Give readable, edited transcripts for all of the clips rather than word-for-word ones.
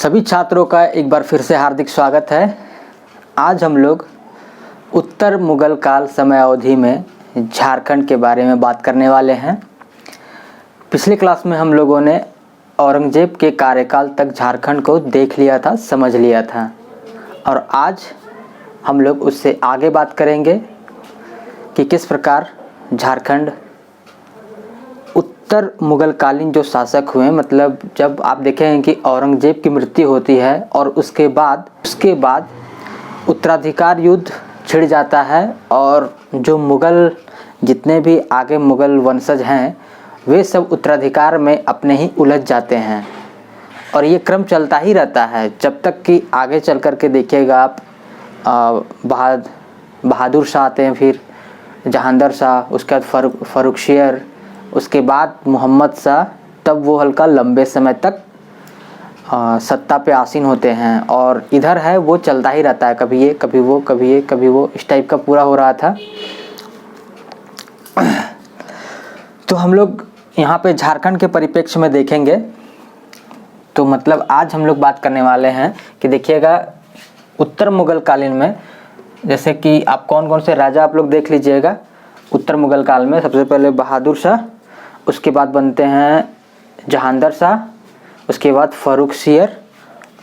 सभी छात्रों का एक बार फिर से हार्दिक स्वागत है। आज हम लोग उत्तर मुगल काल समय अवधि में झारखंड के बारे में बात करने वाले हैं। पिछले क्लास में हम लोगों ने औरंगजेब के कार्यकाल तक झारखंड को देख लिया था, समझ लिया था, और आज हम लोग उससे आगे बात करेंगे कि किस प्रकार झारखंड उत्तर मुगल कालीन जो शासक हुए, मतलब जब आप देखें कि औरंगजेब की मृत्यु होती है और उसके बाद उत्तराधिकार युद्ध छिड़ जाता है और जो मुगल जितने भी आगे मुगल वंशज हैं वे सब उत्तराधिकार में अपने ही उलझ जाते हैं। और ये क्रम चलता ही रहता है जब तक कि आगे चल कर के देखिएगा आप बहादुर शाह आते हैं, फिर जहांगीर शाह, उसके बाद फर्रुखसियर, उसके बाद मोहम्मद शाह, तब वो हल्का लंबे समय तक सत्ता पे आसीन होते हैं। और इधर है वो चलता ही रहता है, कभी ये कभी वो कभी ये कभी वो, इस टाइप का पूरा हो रहा था। तो हम लोग यहाँ पे झारखंड के परिप्रेक्ष्य में देखेंगे तो मतलब आज हम लोग बात करने वाले हैं कि देखिएगा उत्तर मुगल कालीन में, जैसे कि आप कौन कौन से राजा आप लोग देख लीजिएगा। उत्तर मुगल काल में सबसे पहले बहादुर शाह, उसके बाद बनते हैं जहांगीर शाह, उसके बाद फर्रुखसियर।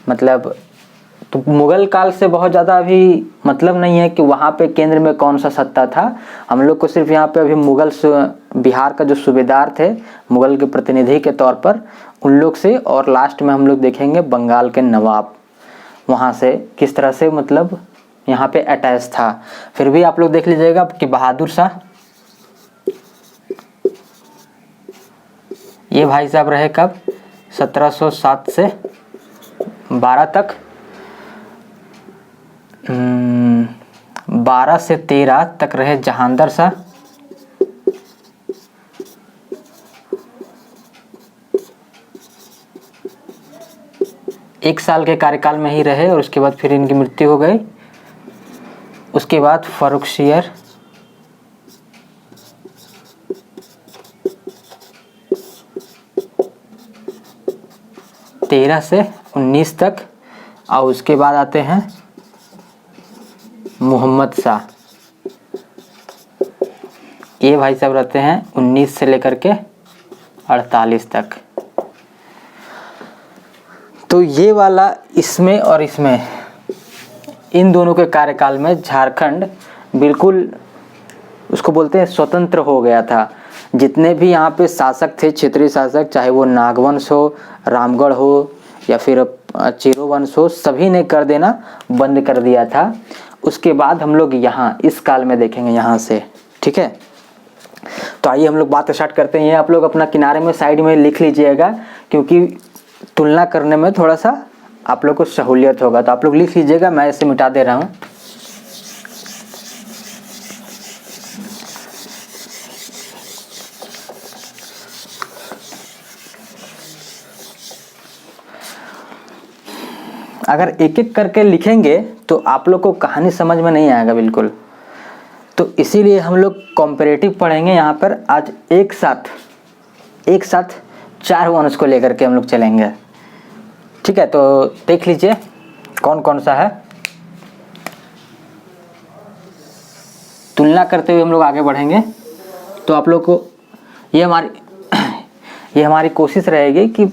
मतलब तो मुगल काल से बहुत ज़्यादा अभी मतलब नहीं है कि वहाँ पे केंद्र में कौन सा सत्ता था। हम लोग को सिर्फ यहाँ पे अभी मुगल बिहार का जो सूबेदार थे मुगल के प्रतिनिधि के तौर पर, उन लोग से, और लास्ट में हम लोग देखेंगे बंगाल के नवाब, वहाँ से किस तरह से मतलब यहाँ पे अटैच था। फिर भी आप लोग देख लीजिएगा कि बहादुर शाह, ये भाई साहब रहे कब 1707 से 12 तक, 12 से 13 तक रहे जहांगीर शाह। एक साल के कार्यकाल में ही रहे और उसके बाद फिर इनकी मृत्यु हो गई। उसके बाद फर्रुखसियर, तेरह से 19 तक, और उसके बाद आते हैं मोहम्मद शाह। ये भाई साहब रहते हैं 19 से लेकर के 48 तक। तो ये वाला इसमें और इसमें, इन दोनों के कार्यकाल में झारखंड बिल्कुल उसको बोलते हैं स्वतंत्र हो गया था। जितने भी यहाँ पे शासक थे, क्षेत्रीय शासक, चाहे वो नागवंश हो, रामगढ़ हो या फिर चेरो वंश हो, सभी ने कर देना बंद कर दिया था। उसके बाद हम लोग यहाँ इस काल में देखेंगे यहाँ से, ठीक है। तो आइए हम लोग बात स्टार्ट करते हैं। ये आप लोग अपना किनारे में साइड में लिख लीजिएगा, क्योंकि तुलना करने में थोड़ा सा आप लोग को सहूलियत होगा। तो आप लोग लिख लीजिएगा, मैं इसे मिटा दे रहा हूँ। अगर एक एक करके लिखेंगे तो आप लोग को कहानी समझ में नहीं आएगा बिल्कुल। तो इसीलिए हम लोग कॉम्परेटिव पढ़ेंगे यहाँ पर। आज एक साथ 4 वंश को लेकर के हम लोग चलेंगे, ठीक है। तो देख लीजिए कौन कौन सा है, तुलना करते हुए हम लोग आगे बढ़ेंगे। तो आप लोग को ये हमारी कोशिश रहेगी कि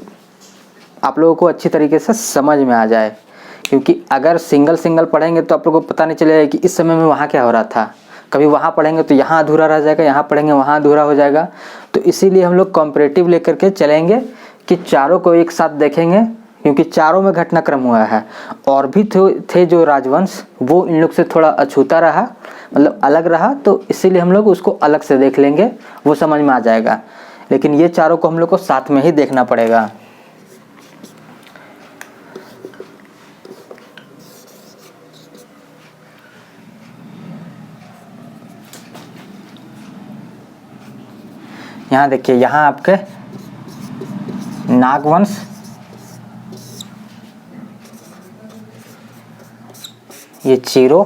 आप लोगों को अच्छी तरीके से समझ में आ जाए, क्योंकि अगर सिंगल पढ़ेंगे तो आप लोगों को पता नहीं चलेगा कि इस समय में वहाँ क्या हो रहा था। कभी वहाँ पढ़ेंगे तो यहाँ अधूरा रह जाएगा, यहाँ पढ़ेंगे वहाँ अधूरा हो जाएगा। तो इसीलिए हम लोग कॉम्परेटिव लेकर के चलेंगे कि चारों को एक साथ देखेंगे, क्योंकि चारों में घटनाक्रम हुआ है। और भी थे जो राजवंश, वो इन लोग से थोड़ा अछूता रहा, मतलब अलग रहा, तो इसीलिए हम लोग उसको अलग से देख लेंगे, वो समझ में आ जाएगा। लेकिन ये चारों को हम लोग को साथ में ही देखना पड़ेगा। यहाँ देखिए, यहाँ आपके नागवंश, ये चेरो,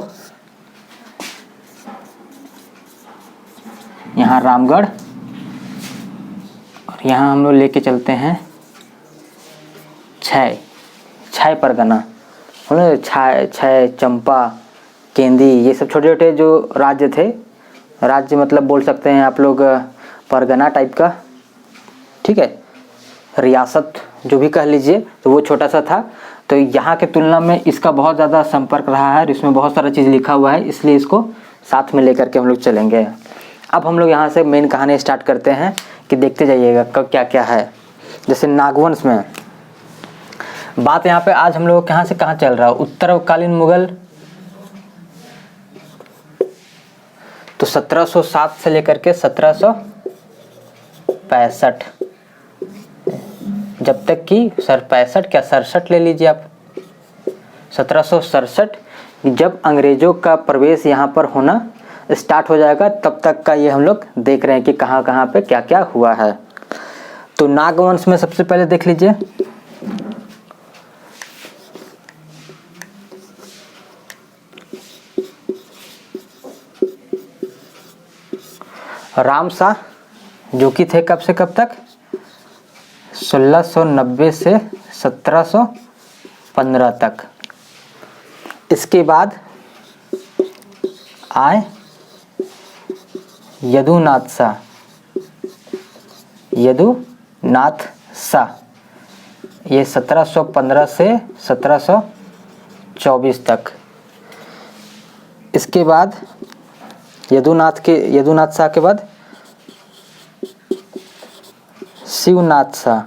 यहाँ रामगढ़, और यहाँ हम लोग लेके चलते हैं 6 छय परगना, छय, चंपा, केंदी, ये सब छोटे छोटे जो राज्य थे, राज्य मतलब बोल सकते हैं आप लोग परगना टाइप का, ठीक है, रियासत जो भी कह लीजिए, तो वो छोटा सा था। तो यहाँ के तुलना में इसका बहुत ज़्यादा संपर्क रहा है और इसमें बहुत सारा चीज़ लिखा हुआ है, इसलिए इसको साथ में लेकर के हम लोग चलेंगे। अब हम लोग यहाँ से मेन कहानी स्टार्ट करते हैं कि देखते जाइएगा कब क्या क्या है। जैसे नागवंश में बात, यहाँ पे आज हम लोग कहाँ से कहाँ चल रहा है, उत्तरकालीन मुगल, तो 1707 से लेकर के 1765, जब तक कि 65 क्या 67 ले लीजिए आप, 1767 जब अंग्रेजों का प्रवेश यहाँ पर होना स्टार्ट हो जाएगा, तब तक का ये हम लोग देख रहे हैं कि कहाँ कहाँ पे क्या क्या हुआ है। तो नागवंश में सबसे पहले देख लीजिए, रामशाह जो कि थे कब से कब तक, 1690 से 1715 तक। इसके बाद आए यदुनाथ शाह, यदुनाथ शाह, ये 1715 से 1724 तक। इसके बाद यदुनाथ शाह के बाद शिवनाथ शाह,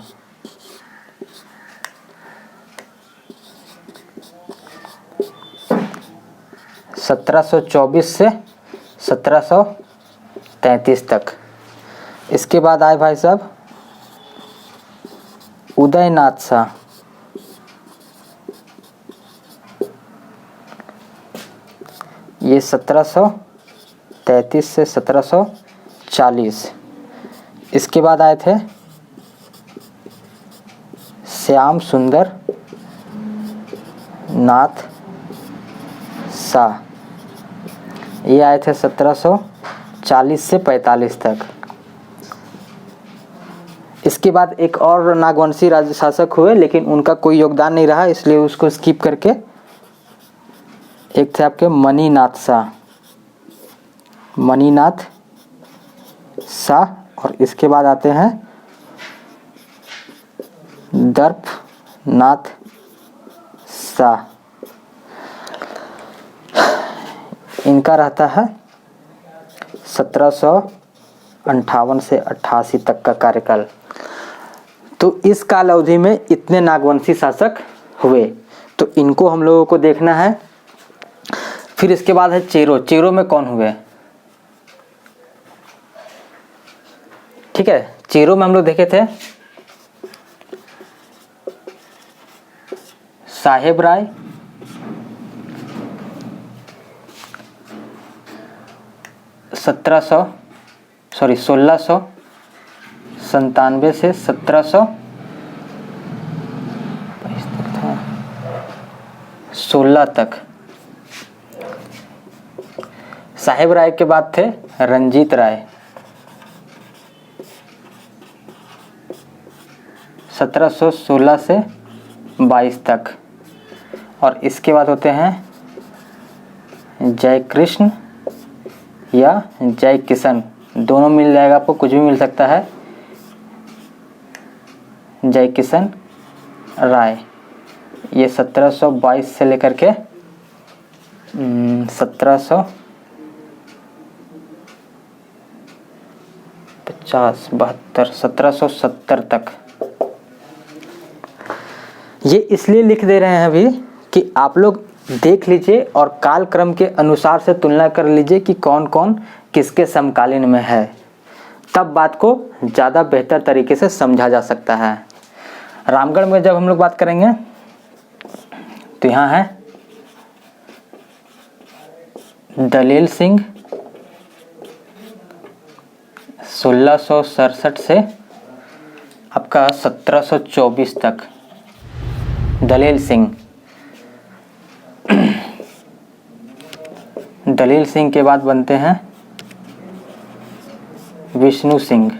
1724 से 1733 तक। इसके बाद आए भाई साहब उदयनाथ शाह, ये 1733 से 1740। इसके बाद आए थे श्याम सुंदर नाथ शाह, ये आए थे 1740 से 45 तक। इसके बाद एक और नागवंशी राज्य शासक हुए, लेकिन उनका कोई योगदान नहीं रहा, इसलिए उसको स्किप करके एक थे आपके मणिनाथ शाह, और इसके बाद आते हैं दर्पनाथ शाह, इनका रहता है 1758 से 88 तक का कार्यकाल। तो इस काल अवधि में इतने नागवंशी शासक हुए, तो इनको हम लोगों को देखना है। फिर इसके बाद है चेरो में कौन हुए, ठीक है, चेरो में हम लोग देखे थे साहेब राय, सोलह सौ 97 से 1716 तक। साहेब राय के बाद थे रंजीत राय, 1716 से 22 तक। और इसके बाद होते हैं जय कृष्ण या जय किशन, दोनों मिल जाएगा, आपको कुछ भी मिल सकता है। जय किशन राय, ये 1722 से लेकर के 1770 तक। ये इसलिए लिख दे रहे हैं अभी कि आप लोग देख लीजिए और कालक्रम के अनुसार से तुलना कर लीजिए कि कौन कौन किसके समकालीन में है, तब बात को ज़्यादा बेहतर तरीके से समझा जा सकता है। रामगढ़ में जब हम लोग बात करेंगे तो यहाँ है दलेल सिंह, 1667 से आपका 1724 तक। दलेल सिंह के बाद बनते हैं विष्णु सिंह,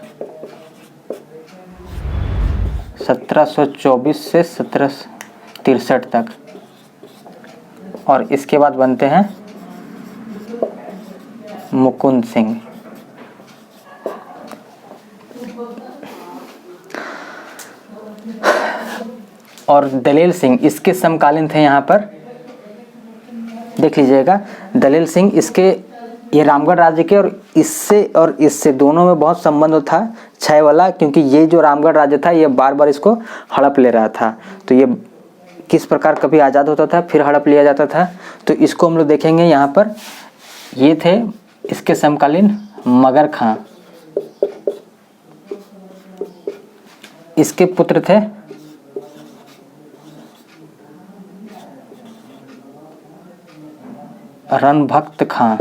1724 से 63 तक। और इसके बाद बनते हैं मुकुंद सिंह। और दलेल सिंह इसके समकालीन थे। यहाँ पर देख लीजिएगा, दलेल सिंह इसके, ये रामगढ़ राज्य के, और इससे दोनों में बहुत संबंध था क्षय वाला, क्योंकि ये जो रामगढ़ राज्य था ये बार बार इसको हड़प ले रहा था। तो ये किस प्रकार कभी आज़ाद होता था फिर हड़प लिया जाता था, तो इसको हम लोग देखेंगे। यहाँ पर ये थे इसके समकालीन मगर खां, इसके पुत्र थे रणभक्त खां।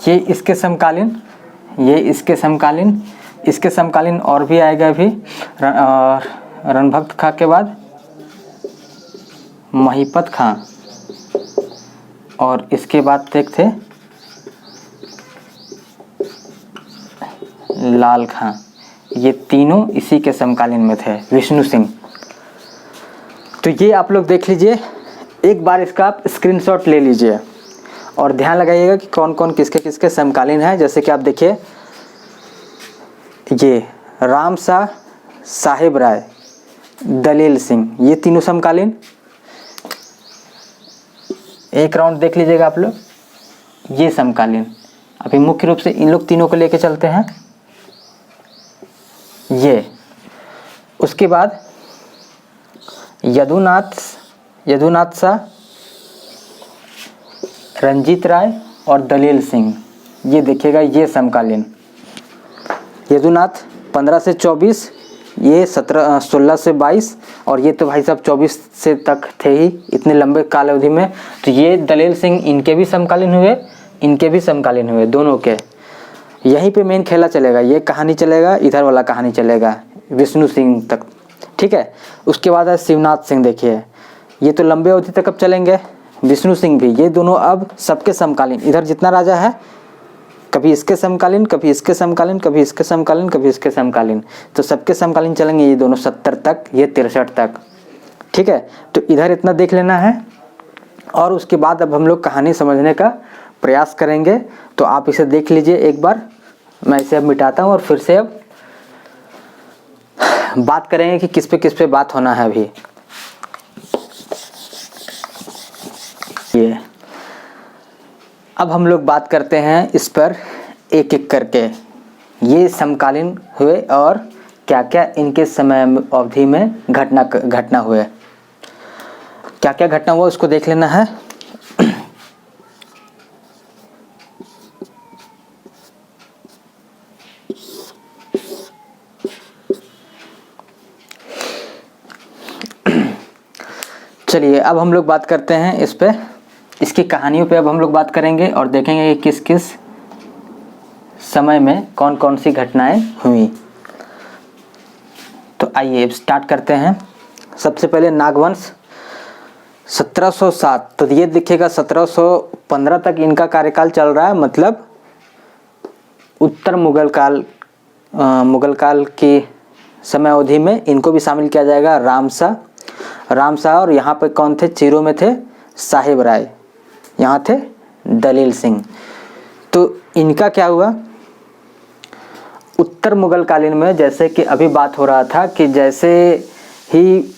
ये इसके समकालीन, ये इसके समकालीन, इसके समकालीन और भी आएगा अभी। रणभक्त खां के बाद महिपत खां, और इसके बाद थे लाल खां। ये तीनों इसी के समकालीन में थे, विष्णु सिंह। तो ये आप लोग देख लीजिए, एक बार इसका आप स्क्रीनशॉट ले लीजिए और ध्यान लगाइएगा कि कौन कौन किसके किसके समकालीन है। जैसे कि आप देखिए, ये रामशाह साहेब राय, दलेल सिंह, ये तीनों समकालीन। एक राउंड देख लीजिएगा आप लोग, ये समकालीन। अभी मुख्य रूप से इन लोग तीनों को लेके चलते हैं। ये उसके बाद यदुनाथ शाह, रंजीत राय और दलेल सिंह, ये देखिएगा ये समकालीन। यदुनाथ 15 से 24, ये 16 से 22, और ये तो भाई साहब 24 से तक थे ही, इतने लंबे काल अवधि में। तो ये दलेल सिंह, इनके भी समकालीन हुए, इनके भी समकालीन हुए, दोनों के। यहीं पे मेन खेला चलेगा, ये कहानी चलेगा, इधर वाला कहानी चलेगा विष्णु सिंह तक, ठीक है। उसके बाद है शिवनाथ सिंह, देखिए ये तो लंबे अवधि तक अब चलेंगे। विष्णु सिंह भी, ये दोनों अब सबके समकालीन। इधर जितना राजा है, कभी इसके समकालीन, कभी इसके समकालीन, कभी इसके समकालीन, कभी इसके समकालीन, तो सबके समकालीन चलेंगे ये दोनों, 70 तक, ये 63 तक, ठीक है। तो इधर इतना देख लेना है, और उसके बाद अब हम लोग कहानी समझने का प्रयास करेंगे। तो आप इसे देख लीजिए एक बार, मैं इसे अब मिटाता हूँ और फिर से अब बात करेंगे कि किस पे बात होना है अभी। ये अब हम लोग बात करते हैं इस पर एक एक करके, ये समकालीन हुए और क्या क्या इनके समय अवधि में घटना हुए, क्या क्या घटना हुआ उसको देख लेना है। चलिए अब हम लोग बात करते हैं इस पे, इसकी कहानियों पे अब हम लोग बात करेंगे और देखेंगे कि किस किस समय में कौन कौन सी घटनाएं हुई। तो आइए स्टार्ट करते हैं। सबसे पहले नागवंश 1707, तो ये देखिएगा 1715 तक इनका कार्यकाल चल रहा है, मतलब उत्तर मुगल काल की समय अवधि में इनको भी शामिल किया जाएगा। रामशाह, और यहाँ पे कौन थे, चीरों में थे साहिब राय, यहाँ थे दलेल सिंह। तो इनका क्या हुआ, उत्तर मुगल कालीन में, जैसे कि अभी बात हो रहा था कि जैसे ही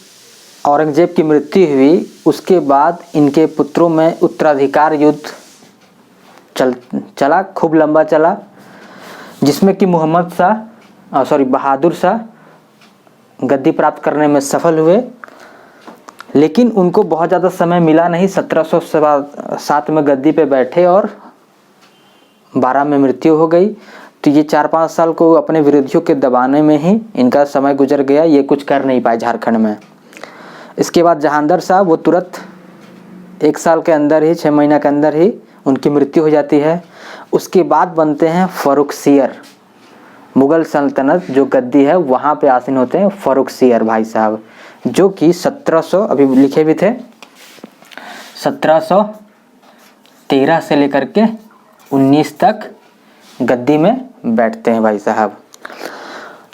औरंगजेब की मृत्यु हुई उसके बाद इनके पुत्रों में उत्तराधिकार युद्ध चला, खूब लंबा चला, जिसमें कि बहादुर शाह गद्दी प्राप्त करने में सफल हुए। लेकिन उनको बहुत ज़्यादा समय मिला नहीं, 1707 में गद्दी पे बैठे और 12 में मृत्यु हो गई। तो ये 4-5 साल को अपने विरोधियों के दबाने में ही इनका समय गुजर गया, ये कुछ कर नहीं पाए झारखंड में। इसके बाद जहांगीर शाह, वो तुरंत 1 साल के अंदर ही, 6 महीना के अंदर ही उनकी मृत्यु हो जाती है। उसके बाद बनते हैं फर्रुखसियर, मुगल सल्तनत जो गद्दी है वहाँ पे आसीन होते हैं फर्रुखसियर भाई साहब, जो कि 1700 अभी लिखे भी थे, 1713 से लेकर के 19 तक गद्दी में बैठते हैं भाई साहब।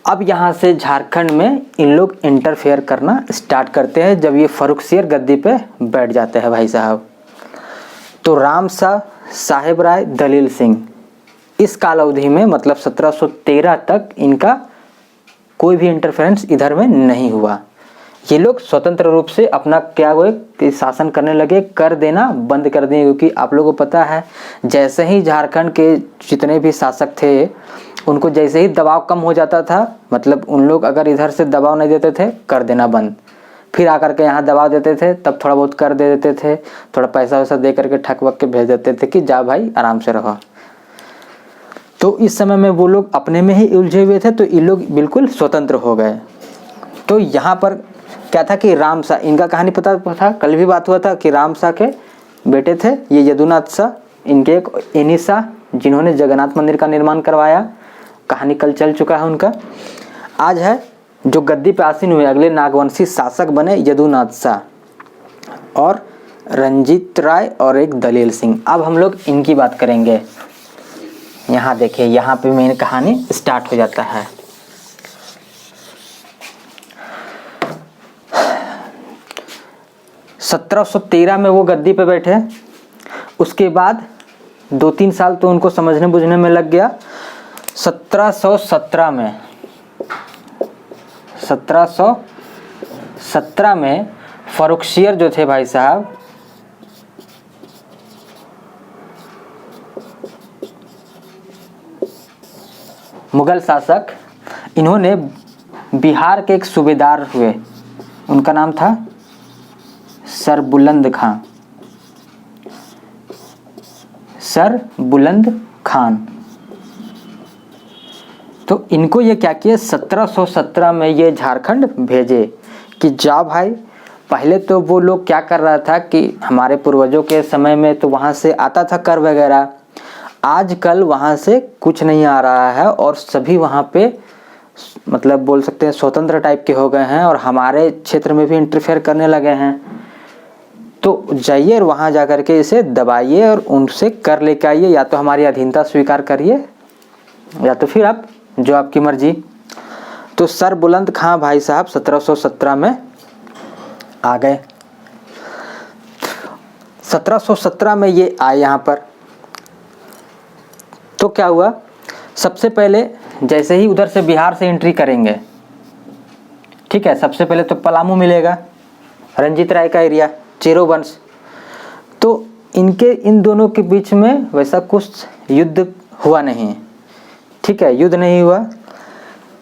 अब यहाँ से झारखंड में इन लोग इंटरफेयर करना स्टार्ट करते हैं जब ये फर्रुखसियर गद्दी पे बैठ जाते हैं भाई साहब। तो राम शाह, साहेब राय, दलील सिंह, इस काल अवधि में मतलब 1713 तक इनका कोई भी इंटरफेरेंस इधर में नहीं हुआ। ये लोग स्वतंत्र रूप से अपना क्या हुए कि शासन करने लगे, कर देना बंद कर दिए। क्योंकि आप लोगों को पता है जैसे ही झारखंड के जितने भी शासक थे उनको जैसे ही दबाव कम हो जाता था, मतलब उन लोग अगर इधर से दबाव नहीं देते थे कर देना बंद, फिर आकर के यहाँ दबाव देते थे तब थोड़ा बहुत कर दे देते थे, थोड़ा पैसा वैसा दे करके ठक वक के भेज देते थे कि जा भाई आराम से रहो। तो इस समय में वो लोग अपने में ही उलझे हुए थे, तो ये लोग बिल्कुल स्वतंत्र हो गए। तो यहाँ पर क्या था कि राम शाह, इनका कहानी पता था, कल भी बात हुआ था कि राम शाह के बेटे थे ये यदुनाथ शाह, इनके एक एनी शाह जिन्होंने जगन्नाथ मंदिर का निर्माण करवाया, कहानी कल चल चुका है उनका। आज है जो गद्दी पे आसीन हुए अगले नागवंशी शासक बने यदुनाथ शाह और रंजीत राय और एक दलील सिंह। अब हम लोग इनकी बात करेंगे। यहाँ देखिए, यहाँ पे मेन कहानी स्टार्ट हो जाता है। सत्रह 1713 में वो गद्दी पे बैठे। उसके बाद 2-3 साल तो उनको समझने बुझने में लग गया। 1717 में फर्रुखसियर जो थे भाई साहब, मुगल शासक, इन्होंने बिहार के एक सूबेदार हुए, उनका नाम था सर बुलंद खां, सर बुलंद खान। तो इनको ये क्या किए, 1717 में ये झारखंड भेजे कि जा भाई। पहले तो वो लोग क्या कर रहा था कि हमारे पूर्वजों के समय में तो वहाँ से आता था कर वगैरह, आजकल वहाँ से कुछ नहीं आ रहा है और सभी वहाँ पे मतलब बोल सकते हैं स्वतंत्र टाइप के हो गए हैं और हमारे क्षेत्र में भी इंटरफेयर करने लगे हैं। तो जाइए और वहाँ जा कर के इसे दबाइए और उनसे कर लेके आइए, या तो हमारी अधीनता स्वीकार करिए या तो फिर आप जो आपकी मर्जी। तो सर बुलंद खां भाई साहब 1717 में आ गए। 1717 में ये आए यहाँ पर। तो क्या हुआ, सबसे पहले जैसे ही उधर से बिहार से एंट्री करेंगे, ठीक है, सबसे पहले तो पलामू मिलेगा, रंजीत राय का एरिया, चेरो वंश। तो इनके इन दोनों के बीच में वैसा कुछ युद्ध हुआ नहीं, ठीक है, युद्ध नहीं हुआ,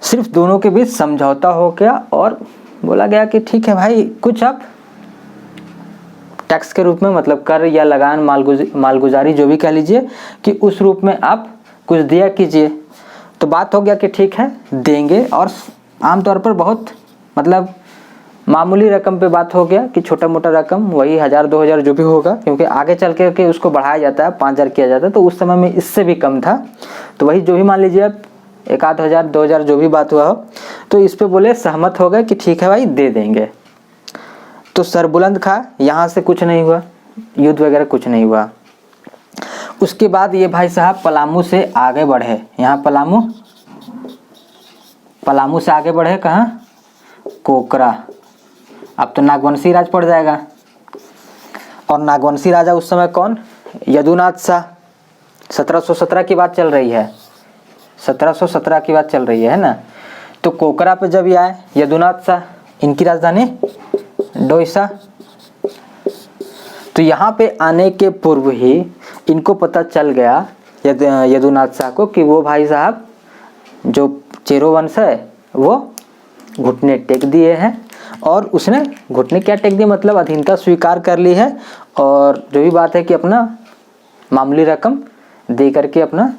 सिर्फ दोनों के बीच समझौता हो गया और बोला गया कि ठीक है भाई, कुछ आप टैक्स के रूप में मतलब कर या लगान मालगुजारी जो भी कह लीजिए कि उस रूप में आप कुछ दिया कीजिए। तो बात हो गया कि ठीक है देंगे, और आमतौर पर बहुत मतलब मामूली रकम पे बात हो गया कि छोटा मोटा रकम वही 1000-2000 जो भी होगा, क्योंकि आगे चल के उसको बढ़ाया जाता है, 5000 किया जाता है, तो उस समय में इससे भी कम था। तो वही जो भी मान लीजिए आप 1000-2000 जो भी बात हुआ हो, तो इस पे बोले सहमत हो गए कि ठीक है भाई दे देंगे। तो सर बुलंद खां यहाँ से कुछ नहीं हुआ, युद्ध वगैरह कुछ नहीं हुआ। उसके बाद ये भाई साहब पलामू से आगे बढ़े, यहाँ पलामू से आगे बढ़े कहाँ, कोकरा। अब तो नागवंशी राज पड़ जाएगा, और नागवंशी राजा उस समय कौन, यदुनाथ शाह। 1717 की बात चल रही है, 1717 की बात चल रही है ना। तो कोकरा पे जब ये आए यदुनाथ शाह, इनकी राजधानी डोईसा। तो यहाँ पे आने के पूर्व ही इनको पता चल गया यदुनाथ शाह को कि वो भाई साहब जो चेरो वंश है वो घुटने टेक दिए हैं, और उसने घुटने क्या टेक दिए मतलब अधीनता स्वीकार कर ली है, और जो भी बात है कि अपना मामूली रकम दे करके अपना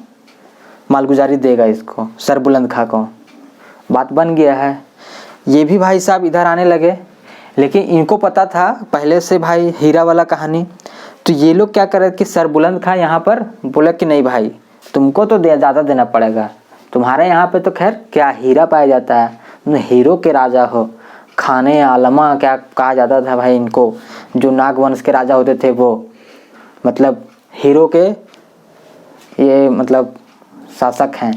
मालगुजारी देगा इसको, सर बुलंद खां को। बात बन गया है। ये भी भाई साहब इधर आने लगे, लेकिन इनको पता था पहले से भाई हीरा वाला कहानी। तो ये लोग क्या कर रहे थे कि सर बुलंद खां यहाँ पर बोला कि नहीं भाई तुमको तो ज़्यादा देना पड़ेगा, तुम्हारे यहाँ पे तो खैर क्या हीरा पाया जाता है, तुम हीरो के राजा हो। खाने आलमा क्या कहा जाता था भाई इनको, जो नागवंश के राजा होते थे वो मतलब हीरो के ये मतलब शासक हैं।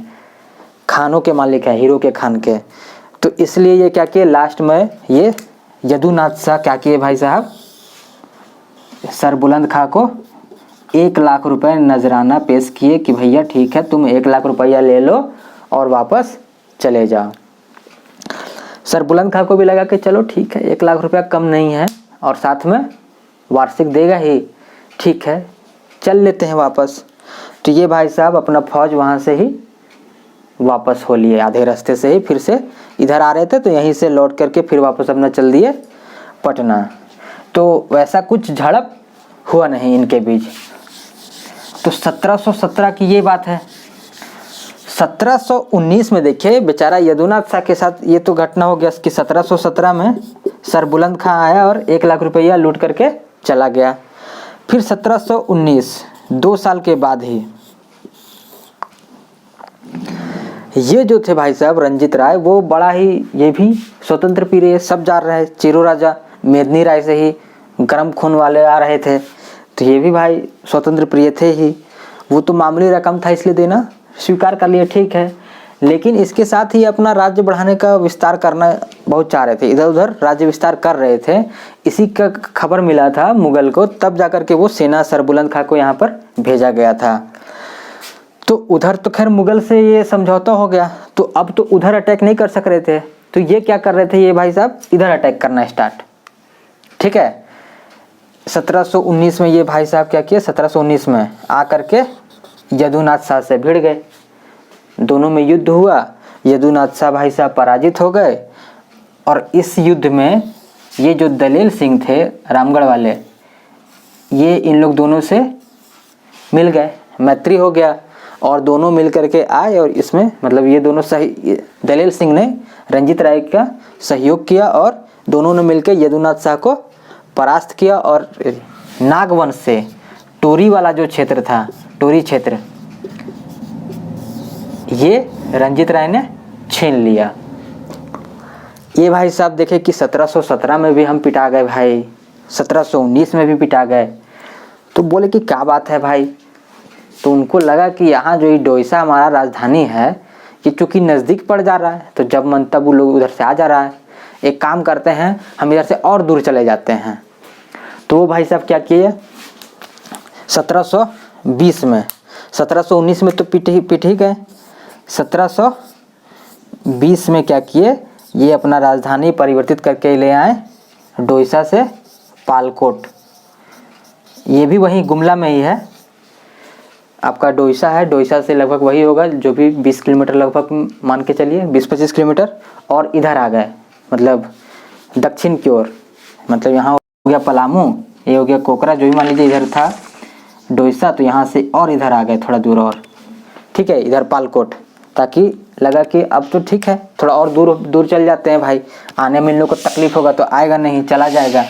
खानों के मालिक हैं, हीरो के खान के। तो इसलिए ये क्या किए, लास्ट में ये यदुनाथ शाह क्या किए भाई साहब, सरबुलंद खां को 1 लाख रुपए नजराना पेश किए कि भैया ठीक है, तुम 1 लाख रुपया ले लो और वापस चले जाओ। सरबुलंद खां को भी लगा कि चलो ठीक है, 1 लाख रुपया कम नहीं है और साथ में वार्षिक देगा ही, ठीक है चल लेते हैं वापस। तो ये भाई साहब अपना फौज वहाँ से ही वापस हो लिए, आधे रास्ते से ही फिर से इधर आ रहे थे, तो यहीं से लौट करके फिर वापस अपना चल दिए पटना। तो वैसा कुछ झड़प हुआ नहीं इनके बीच। तो 1717 की ये बात है। 1719 में देखिए बेचारा यदुनाथ शाह के साथ ये तो घटना हो गया कि 1717 में सरबुलंद खां आया और 1 लाख रुपया लूट करके चला गया। फिर 1719 2 साल के बाद ही ये जो थे भाई साहब रंजीत राय, वो बड़ा ही ये भी स्वतंत्र प्रिय, सब जा रहे, चेरो राजा मेदिनी राय से ही गर्म खून वाले आ रहे थे, तो ये भी भाई स्वतंत्र प्रिय थे ही। वो तो मामूली रकम था इसलिए देना स्वीकार कर लिए, ठीक है, लेकिन इसके साथ ही अपना राज्य बढ़ाने का विस्तार करना बहुत चाह रहे थे, इधर उधर राज्य विस्तार कर रहे थे। इसी का खबर मिला था मुगल को, तब जाकर के वो सेना सरबुलंद खां को यहाँ पर भेजा गया था। तो उधर तो खैर मुगल से ये समझौता हो गया, तो अब तो उधर अटैक नहीं कर सक रहे थे, तो ये क्या कर रहे थे ये भाई साहब, इधर अटैक करना स्टार्ट, ठीक है। 1719 में ये भाई साहब क्या किए, 1719 में आकर के यदुनाथ शाह से भिड़ गए, दोनों में युद्ध हुआ, यदुनाथ शाह भाई साहब पराजित हो गए। और इस युद्ध में ये जो दलेल सिंह थे रामगढ़ वाले, ये इन लोग दोनों से मिल गए, मैत्री हो गया और दोनों मिल करके आए। और इसमें मतलब ये दोनों सही, दलेल सिंह ने रंजीत राय का सहयोग किया और दोनों ने मिलकर यदुनाथ शाह को परास्त किया। और नागवंश से टोरी वाला जो क्षेत्र था, टोरी क्षेत्र, ये रंजीत राय ने छीन लिया। ये भाई साहब देखे कि 1717 में भी हम पिटा गए भाई, 1719 में भी पिटा गए। तो बोले कि क्या बात है भाई, तो उनको लगा कि यहाँ जो ये डोईसा हमारा राजधानी है, ये चूँकि नज़दीक पड़ जा रहा है, तो जब मन तब वो लोग उधर से आ जा रहा है, एक काम करते हैं हम इधर से और दूर चले जाते हैं। तो वो भाई साहब क्या किए, 1720 में, 1719 में तो पिट ही गए, 1720 में क्या किए, ये अपना राजधानी परिवर्तित करके ले आए डोईसा से पालकोट। ये भी वहीं गुमला में ही है, आपका डोईसा है, डोईसा से लगभग वही होगा जो भी 20 किलोमीटर लगभग मान के चलिए, 20-25 किलोमीटर। और इधर आ गए मतलब दक्षिण की ओर, मतलब यहाँ हो गया पलामू, ये हो गया कोकरा, जो भी मान लीजिए इधर था डोईसा, तो यहाँ से और इधर आ गए थोड़ा दूर और, ठीक है, इधर पालकोट, ताकि लगा कि अब तो ठीक है, थोड़ा और दूर चल जाते हैं भाई, आने में इन लोग को तकलीफ होगा तो आएगा नहीं, चला जाएगा।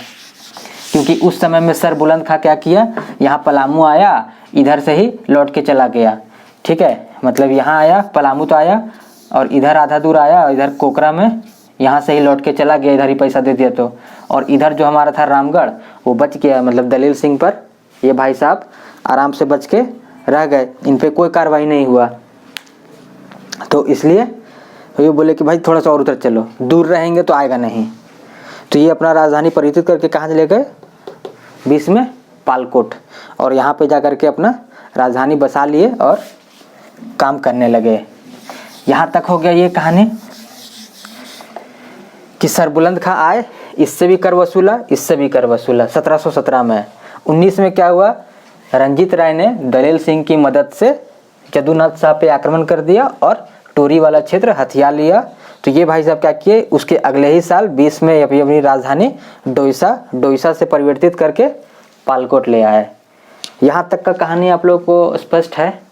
क्योंकि उस समय में सरबुलंद खां क्या किया, यहाँ पलामू आया, इधर से ही लौट के चला गया, ठीक है, मतलब यहाँ आया, पलामू तो आया और इधर आधा दूर आया, इधर कोकरा में यहाँ से ही लौट के चला गया, इधर ही पैसा दे दिया तो। और इधर जो हमारा था रामगढ़, वो बच गया, मतलब दलेल सिंह पर ये भाई साहब आराम से बच के रह गए, इन पे कोई कार्रवाई नहीं हुआ। तो इसलिए ये बोले कि भाई थोड़ा सा और उधर चलो, दूर रहेंगे तो आएगा नहीं। तो ये अपना राजधानी परिवर्तित करके कहाँ चले गए, 20 में पालकोट, और यहाँ पे जा करके अपना राजधानी बसा लिए और काम करने लगे। यहाँ तक हो गया ये कहानी कि सरबुलंद खां आए, इससे भी कर वसूला, इससे भी कर वसूला 1717 में। 19 में क्या हुआ, रंजीत राय ने दलेल सिंह की मदद से यदुनाथ शाह पे आक्रमण कर दिया और टोरी वाला क्षेत्र हथिया लिया। तो ये भाई साहब क्या किए, उसके अगले ही साल 20 में अपनी राजधानी डोईसा से परिवर्तित करके पालकोट ले आए। यहाँ तक का कहानी आप लोग को स्पष्ट है,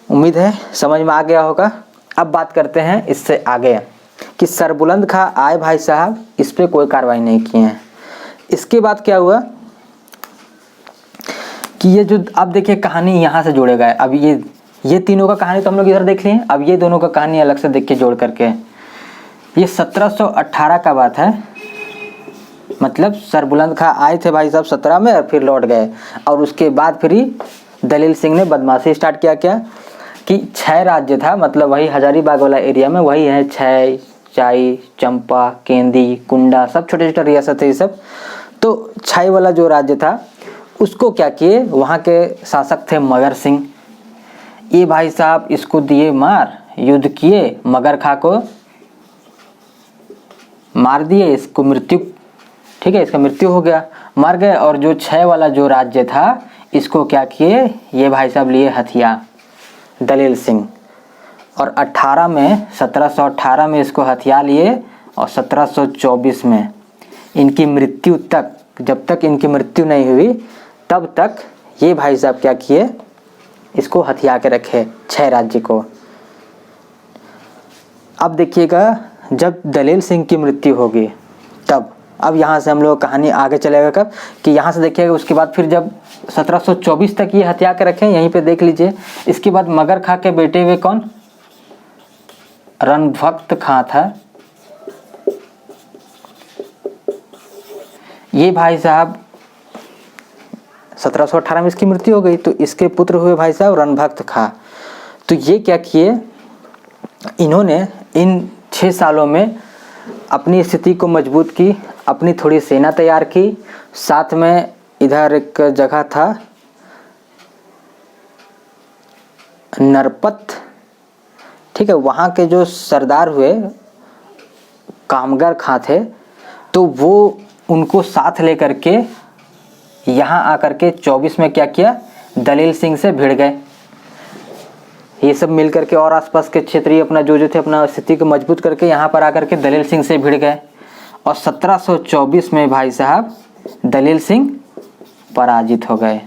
उम्मीद है समझ में आ गया होगा। अब बात करते हैं इससे आगे कि सरबुलंद खां आए भाई साहब, इस पर कोई कार्रवाई नहीं किए हैं। इसके बाद क्या हुआ कि ये जो अब देखिए कहानी यहाँ से जोड़े गए। अब ये तीनों का कहानी तो हम लोग इधर देख लिए, अब ये दोनों का कहानी अलग से देखिए जोड़ करके। ये 1718 का बात है, मतलब सरबुलंद खां आए थे भाई साहब 17 में और फिर लौट गए। और उसके बाद फिर ही दलेल सिंह ने बदमाशी स्टार्ट किया, क्या कि 6 राज्य था, मतलब वही हजारीबाग वाला एरिया में वही है, 6 चाई, चंपा, केंदी, कुंडा, सब छोटे छोटे रियासत है ये सब। तो 6 वाला जो राज्य था उसको क्या किए, वहाँ के शासक थे मगर सिंह। ये भाई साहब इसको दिए मार, युद्ध किए, मगर खां को मार दिए, इसको मृत्यु, ठीक है, इसका मृत्यु हो गया, मर गए। और जो 6 वाला जो राज्य था इसको क्या किए, ये भाई साहब लिए हथिया, दलेल सिंह। और 1718 में इसको हथिया लिए और 1724 में इनकी मृत्यु तक, जब तक इनकी मृत्यु नहीं हुई तब तक ये भाई साहब क्या किए, इसको हथिया के रखे 6 राज्य को। अब देखिएगा जब दलेल सिंह की मृत्यु होगी तब, अब यहाँ से हम लोग कहानी आगे चलेगा कब, कि यहाँ से देखिएगा उसके बाद फिर जब 1724 तक ये हथिया के रखे, यहीं पे देख लीजिए। इसके बाद मगर खां के बेटे हुए कौन, रणभक्त खां था। ये भाई साहब 1718 में इसकी मृत्यु हो गई, तो इसके पुत्र हुए भाई साहब रणभक्त खां। तो ये क्या किए, इन्होंने इन 6 सालों में अपनी स्थिति को मजबूत की, अपनी थोड़ी सेना तैयार की, साथ में इधर एक जगह था नरपत, ठीक है, वहाँ के जो सरदार हुए कामगर खां थे, तो वो उनको साथ लेकर के यहाँ आकर के 24 में क्या किया, दलेल सिंह से भिड़ गए। ये सब मिल करके और आसपास के क्षेत्रीय अपना जो थे अपना स्थिति को मजबूत करके यहाँ पर आकर के दलेल सिंह से भिड़ गए। और 1724 में भाई साहब दलेल सिंह पराजित हो गए।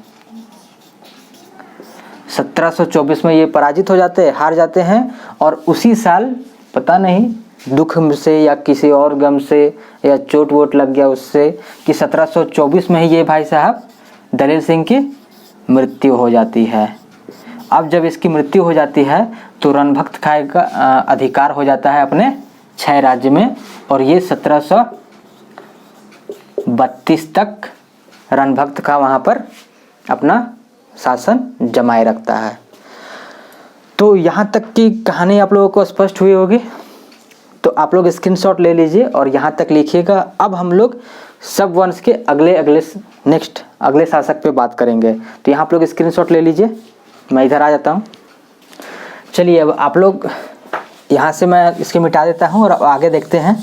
1724 में ये पराजित हो जाते हैं, हार जाते हैं। और उसी साल पता नहीं दुख से या किसी और गम से या चोट वोट लग गया उससे कि 1724 में ही ये भाई साहब दलेल सिंह की मृत्यु हो जाती है। अब जब इसकी मृत्यु हो जाती है तो रणभक्त खां का अधिकार हो जाता है अपने 6 राज्य में, और ये 1732 तक रणभक्त खां वहाँ पर अपना शासन जमाए रखता है। तो यहाँ तक की कहानी आप लोगों को स्पष्ट हुई होगी। तो आप लोग स्क्रीनशॉट ले लीजिए और यहाँ तक लिखिएगा। अब हम लोग सब वंश के अगले शासक पे बात करेंगे। तो यहाँ आप लोग स्क्रीनशॉट ले लीजिए, मैं इधर आ जाता हूँ। चलिए अब आप लोग यहाँ से मैं इसके मिटा देता हूँ और आगे देखते हैं।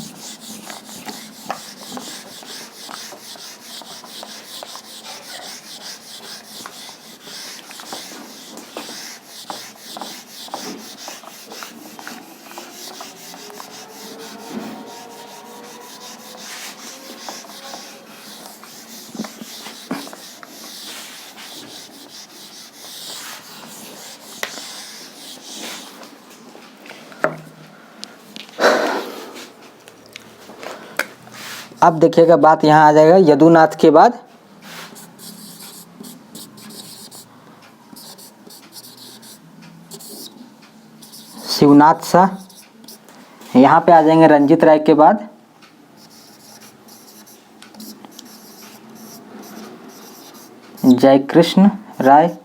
अब देखिएगा बात यहाँ आ जाएगा यदुनाथ के बाद शिवनाथ शाह, यहाँ पे आ जाएंगे रंजीत राय के बाद जयकृष्ण राय,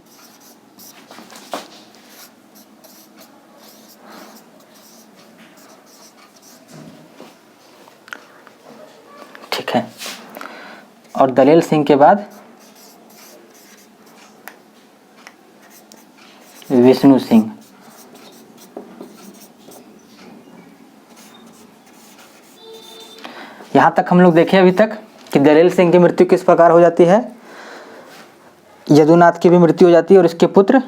ठीक है, और दलेल सिंह के बाद विष्णु सिंह। यहाँ तक हम लोग देखे अभी तक कि दलेल सिंह की मृत्यु किस प्रकार हो जाती है, यदुनाथ की भी मृत्यु हो जाती है और इसके पुत्र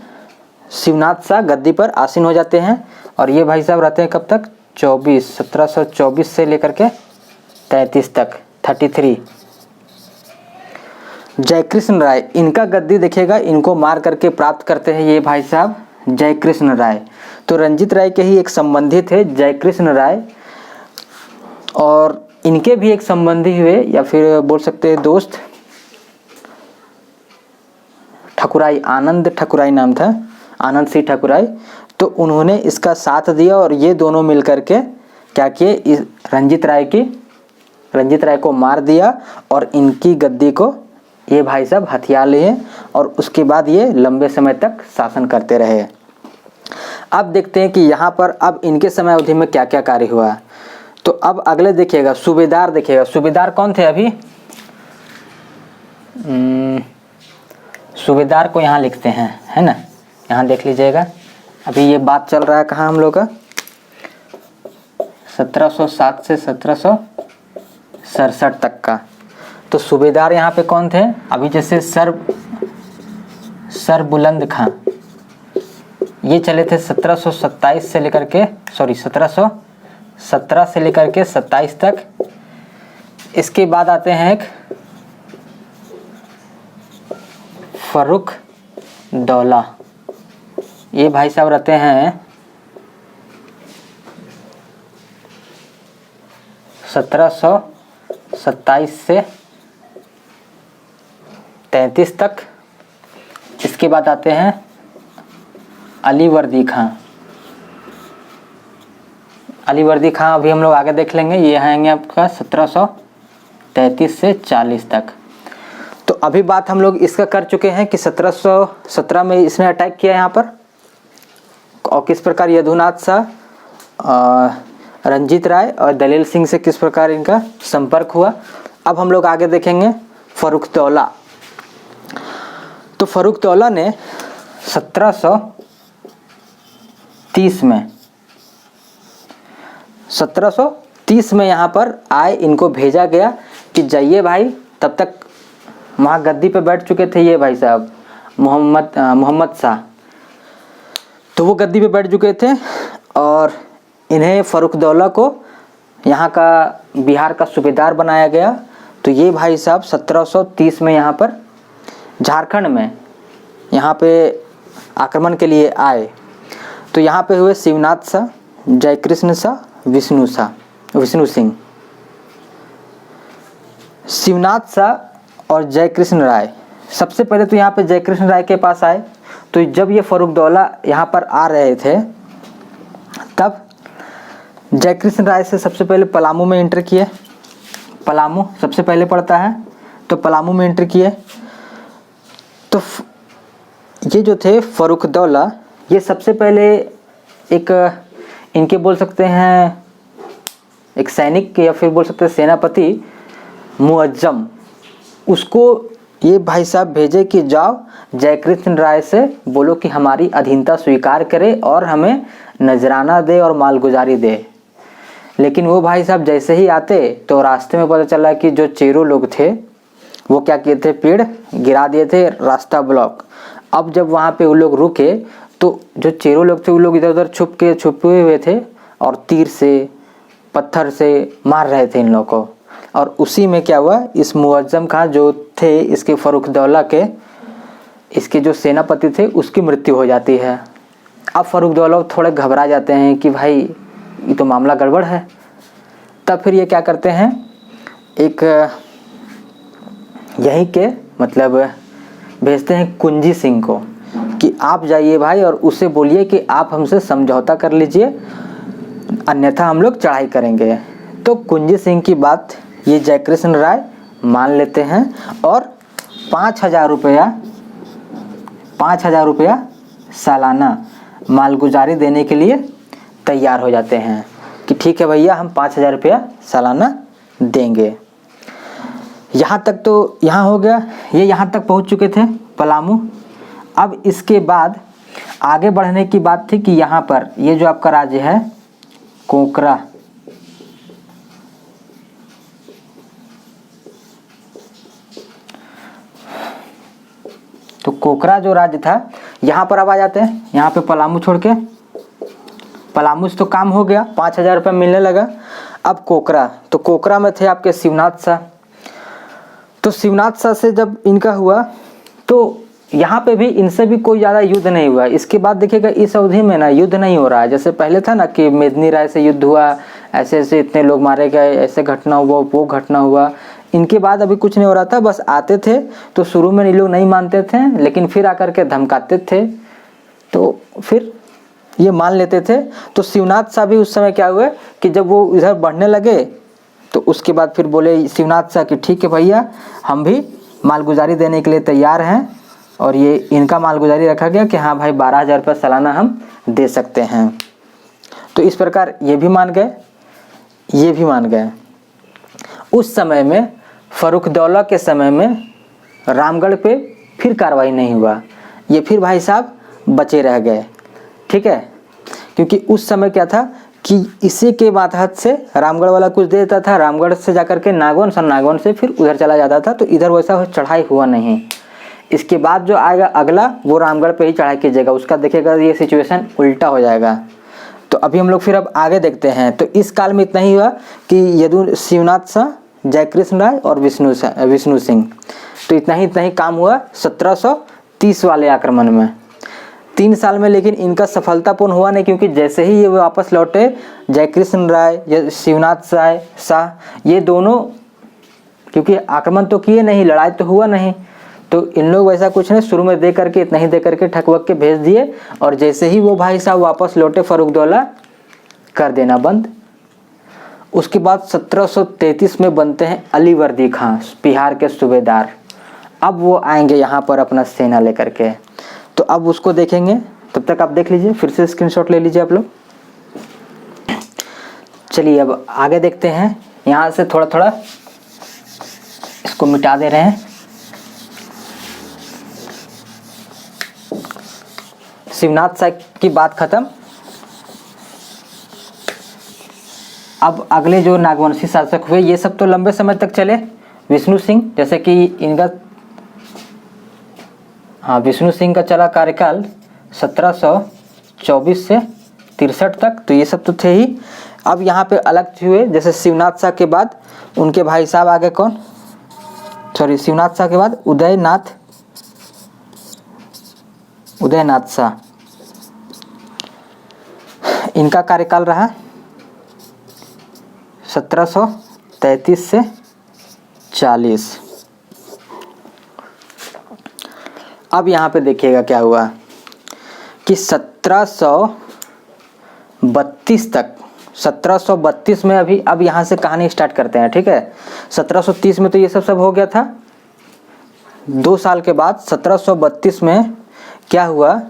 शिवनाथ शाह गद्दी पर आसीन हो जाते हैं। और ये भाई साहब रहते हैं कब तक, 1724 से लेकर के 33 तक, 33। जयकृष्ण राय, इनका गद्दी देखिएगा, इनको मार करके प्राप्त करते हैं ये भाई साहब जयकृष्ण राय। तो रंजीत राय के ही एक संबंधी थे जयकृष्ण राय, और इनके भी एक संबंधी हुए या फिर बोल सकते हैं दोस्त, ठकुराई, आनंद ठकुराई नाम था, आनंद सिंह ठकुराई। तो उन्होंने इसका साथ दिया और ये दोनों मिलकर के क्या किए, इस रंजीत राय को मार दिया और इनकी गद्दी को ये भाई साहब हथिया लिए और उसके बाद ये लंबे समय तक शासन करते रहे। अब देखते हैं कि यहाँ पर अब इनके समय अवधि में क्या क्या कार्य हुआ। तो अब अगले देखिएगा सूबेदार, देखिएगा सूबेदार कौन थे अभी, सूबेदार को यहाँ लिखते हैं, है ना, यहाँ देख लीजिएगा। अभी ये बात चल रहा है कहाँ हम लोग का, 1707 से 1767 तक का। तो सूबेदार यहाँ पे कौन थे, अभी जैसे सर बुलंद खां, ये चले थे 1717 से लेकर के 1717 से लेकर के 27 तक। इसके बाद आते हैं एक फर्रुख दौला, ये भाई साहब रहते हैं 1727 से 33 तक। इसके बाद आते हैं अलीवर्दी खां, अलीवर्दी खां अभी हम लोग आगे देख लेंगे, ये आएंगे आपका 1733 से 40 तक। तो अभी बात हम लोग इसका कर चुके हैं कि 1717 में इसने अटैक किया यहाँ पर, और किस प्रकार यदुनाथ शाह, रंजीत राय और दलेल सिंह से किस प्रकार इनका संपर्क हुआ। अब हम लोग आगे देखेंगे फर्रुख दौला। तो फर्रुख दौला ने 1730 में यहाँ पर आए, इनको भेजा गया कि जाइए भाई, तब तक वहाँ गद्दी पे बैठ चुके थे ये भाई साहब मोहम्मद शाह, तो वो गद्दी पे बैठ चुके थे और इन्हें फर्रुख दौला को यहाँ का बिहार का सूबेदार बनाया गया। तो ये भाई साहब 1730 में यहाँ पर झारखंड में यहाँ पे आक्रमण के लिए आए। तो यहाँ पे हुए शिवनाथ शाह, जयकृष्ण शाह, विष्णु सिंह। शिवनाथ शाह और जयकृष्ण राय, सबसे पहले तो यहाँ पे जयकृष्ण राय के पास आए। तो जब ये फर्रुख दौला यहाँ पर आ रहे थे तब जयकृष्ण राय से सबसे पहले पलामू में एंटर किए, पलामू सबसे पहले पड़ता है, तो पलामू में एंटर किए। तो ये जो थे फर्रुख दौला, ये सबसे पहले एक इनके बोल सकते हैं एक सैनिक या फिर बोल सकते हैं सेनापति मुअज्जम, उसको ये भाई साहब भेजे कि जाओ जयकृष्ण राय से बोलो कि हमारी अधीनता स्वीकार करे और हमें नजराना दे और मालगुजारी दे। लेकिन वो भाई साहब जैसे ही आते तो रास्ते में पता चला कि जो चेरो लोग थे वो क्या किए थे, पेड़ गिरा दिए थे, रास्ता ब्लॉक। अब जब वहाँ पे वो लोग रुके तो जो चेरो लोग थे वो लोग इधर उधर छुपे हुए थे और तीर से पत्थर से मार रहे थे इन लोगों को। और उसी में क्या हुआ, इस मुअज्जम खां जो थे इसके फर्रुख दौला के, इसके जो सेनापति थे उसकी मृत्यु हो जाती है। अब फर्रुख दौला थोड़े घबरा जाते हैं कि भाई ये तो मामला गड़बड़ है। तब फिर ये क्या करते हैं, एक यहीं के मतलब भेजते हैं कुंजी सिंह को कि आप जाइए भाई और उससे बोलिए कि आप हमसे समझौता कर लीजिए, अन्यथा हम लोग चढ़ाई करेंगे। तो कुंजी सिंह की बात ये जयकृष्ण राय मान लेते हैं और 5,000 रुपया सालाना मालगुजारी देने के लिए तैयार हो जाते हैं कि ठीक है भैया, हम 5,000 रुपया सालाना देंगे। यहाँ तक तो यहाँ हो गया, ये यहाँ तक पहुँच चुके थे पलामू। अब इसके बाद आगे बढ़ने की बात थी कि यहाँ पर ये जो आपका राज्य है कोकरा, तो कोकरा जो राज्य था यहाँ पर अब आ जाते हैं। यहाँ पे पलामू छोड़ के, पलामू से तो काम हो गया, 5,000 रुपये मिलने लगा। अब कोकरा, तो कोकरा में थे आपके शिवनाथ शाह। तो शिवनाथ शाह से जब इनका हुआ तो यहाँ पे भी इनसे भी कोई ज़्यादा युद्ध नहीं हुआ। इसके बाद देखिएगा इस अवधि में ना युद्ध नहीं हो रहा है, जैसे पहले था ना कि मेदिनी राय से युद्ध हुआ, ऐसे ऐसे इतने लोग मारे गए, ऐसे घटना हुआ, वो घटना हुआ। इनके बाद अभी कुछ नहीं हो रहा था, बस आते थे तो शुरू में ये लोग नहीं मानते थे, लेकिन फिर आकर के धमकाते थे तो फिर ये मान लेते थे। तो शिवनाथ शाह भी उस समय क्या हुए कि जब वो इधर बढ़ने लगे तो उसके बाद फिर बोले शिवनाथ शाह कि ठीक है भैया, हम भी मालगुजारी देने के लिए तैयार हैं। और ये इनका मालगुजारी रखा गया कि हाँ भाई 12,000 रुपये सालाना हम दे सकते हैं। तो इस प्रकार ये भी मान गए, ये भी मान गए। उस समय में फर्रुखदौला के समय में रामगढ़ पे फिर कार्रवाई नहीं हुआ, ये फिर भाई साहब बचे रह गए। ठीक है, क्योंकि उस समय क्या था कि इसी के मातहत से रामगढ़ वाला कुछ दे देता था, रामगढ़ से जाकर के नागौन, नागौन से फिर उधर चला जाता था, तो इधर वैसा चढ़ाई हुआ नहीं। इसके बाद जो आएगा अगला वो रामगढ़ पे ही चढ़ाई कीजिएगा, उसका देखिएगा ये सिचुएशन उल्टा हो जाएगा। तो अभी हम लोग फिर अब आगे देखते हैं। तो इस काल में इतना ही हुआ कि शिवनाथ शाह, जयकृष्ण राय और विष्णु सिंह, तो इतना ही काम हुआ 1730 वाले आक्रमण में। 3 साल में लेकिन इनका सफलतापूर्ण हुआ नहीं, क्योंकि जैसे ही ये वापस लौटे जयकृष्ण राय या शिवनाथ शाह ये दोनों, क्योंकि आक्रमण तो किए नहीं, लड़ाई तो हुआ नहीं, तो इन लोग वैसा कुछ नहीं, शुरू में दे करके इतना ही दे करके ठकवक के भेज दिए, और जैसे ही वो भाई साहब वापस लौटे फर्रुखदौला कर देना बंद। उसके बाद 1733 में बनते हैं अलीवर्दी खां, बिहार के सूबेदार। अब वो आएंगे यहाँ पर अपना सेना लेकर के, तो अब उसको देखेंगे। तब तक आप देख लीजिए, फिर से स्क्रीनशॉट ले लीजिए आप लोग। चलिए अब आगे देखते हैं। यहाँ से थोड़ा थोड़ा इसको मिटा दे रहे हैं। शिवनाथ शाह की बात खत्म। अब अगले जो नागवंशी शासक हुए ये सब तो लंबे समय तक चले। विष्णु सिंह, जैसे कि इनका विष्णु सिंह का चला कार्यकाल 1724 से 63 तक, तो ये सब तो थे ही। अब यहाँ पे अलग हुए, जैसे शिवनाथ शाह के बाद उनके भाई साहब आगे कौन, शिवनाथ शाह के बाद उदयनाथ शाह, इनका कार्यकाल रहा 1733 से 40। अब यहाँ पे देखिएगा क्या हुआ कि 1732 तक, 1732 में अब यहाँ से कहानी स्टार्ट करते हैं। ठीक है, 1730 में तो ये सब हो गया था। 2 साल के बाद 1732 में क्या हुआ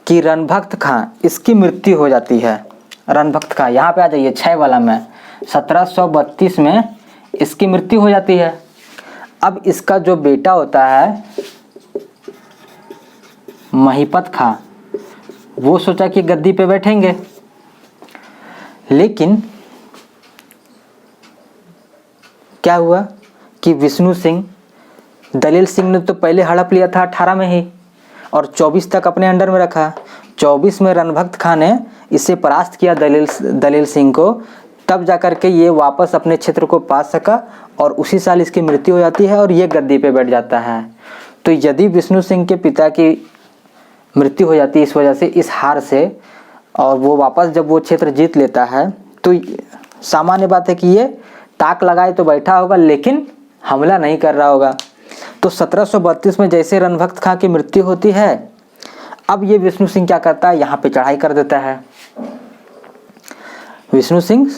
कि रणभक्त खां, इसकी मृत्यु हो जाती है। रणभक्त खां, यहाँ पे आ जाइए 6 वाला में, 1732 में इसकी मृत्यु हो जाती है। अब इसका जो बेटा होता है महिपत खां, वो सोचा कि गद्दी पे बैठेंगे, लेकिन क्या हुआ कि विष्णु सिंह, दलील सिंह ने तो पहले हड़प लिया था 18 में ही, और 24 तक अपने अंडर में रखा। 24 में रणभक्त खां ने इसे परास्त किया दलील सिंह को, तब जाकर के ये वापस अपने क्षेत्र को पा सका, और उसी साल इसकी मृत्यु हो जाती है और ये गद्दी पे बैठ जाता है। तो यदि विष्णु सिंह के पिता की मृत्यु हो जाती है इस वजह से, इस हार से, और वो वापस जब वो क्षेत्र जीत लेता है, तो सामान्य बात है कि ये ताक लगाए तो बैठा होगा, लेकिन हमला नहीं कर रहा होगा। तो 1732 में जैसे रणभक्त खां की मृत्यु होती है, अब ये विष्णु सिंह क्या करता है, यहाँ पे चढ़ाई कर देता है। विष्णु सिंह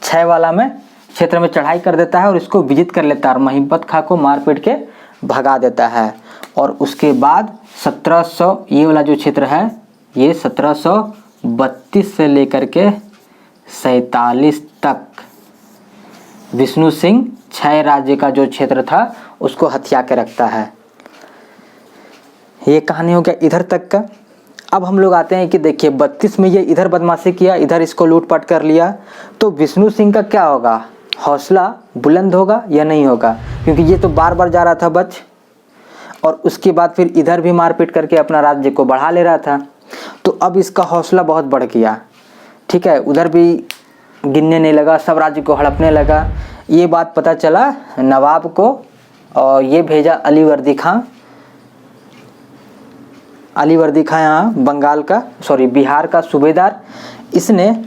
6 वाला में क्षेत्र में चढ़ाई कर देता है और इसको विजित कर लेता है, और महिपत खां को मार पीट के भगा देता है। और उसके बाद 1700, ये वाला जो क्षेत्र है ये 1732 से लेकर के 47 तक विष्णु सिंह 6 राज्य का जो क्षेत्र था उसको हथिया के रखता है। ये कहानी हो गया इधर तक का। अब हम लोग आते हैं कि देखिए 32 में ये इधर बदमाशी किया, इधर इसको लूटपाट कर लिया, तो विष्णु सिंह का क्या होगा, हौसला बुलंद होगा या नहीं होगा, क्योंकि ये तो बार बार जा रहा था बच, और उसके बाद फिर इधर भी मारपीट करके अपना राज्य को बढ़ा ले रहा था। तो अब इसका हौसला बहुत बढ़ गया। ठीक है, उधर भी गिनने नहीं लगा, सब राज्य को हड़पने लगा। ये बात पता चला नवाब को, और ये भेजा अलीवर्दी खां यहाँ बिहार का सूबेदार। इसने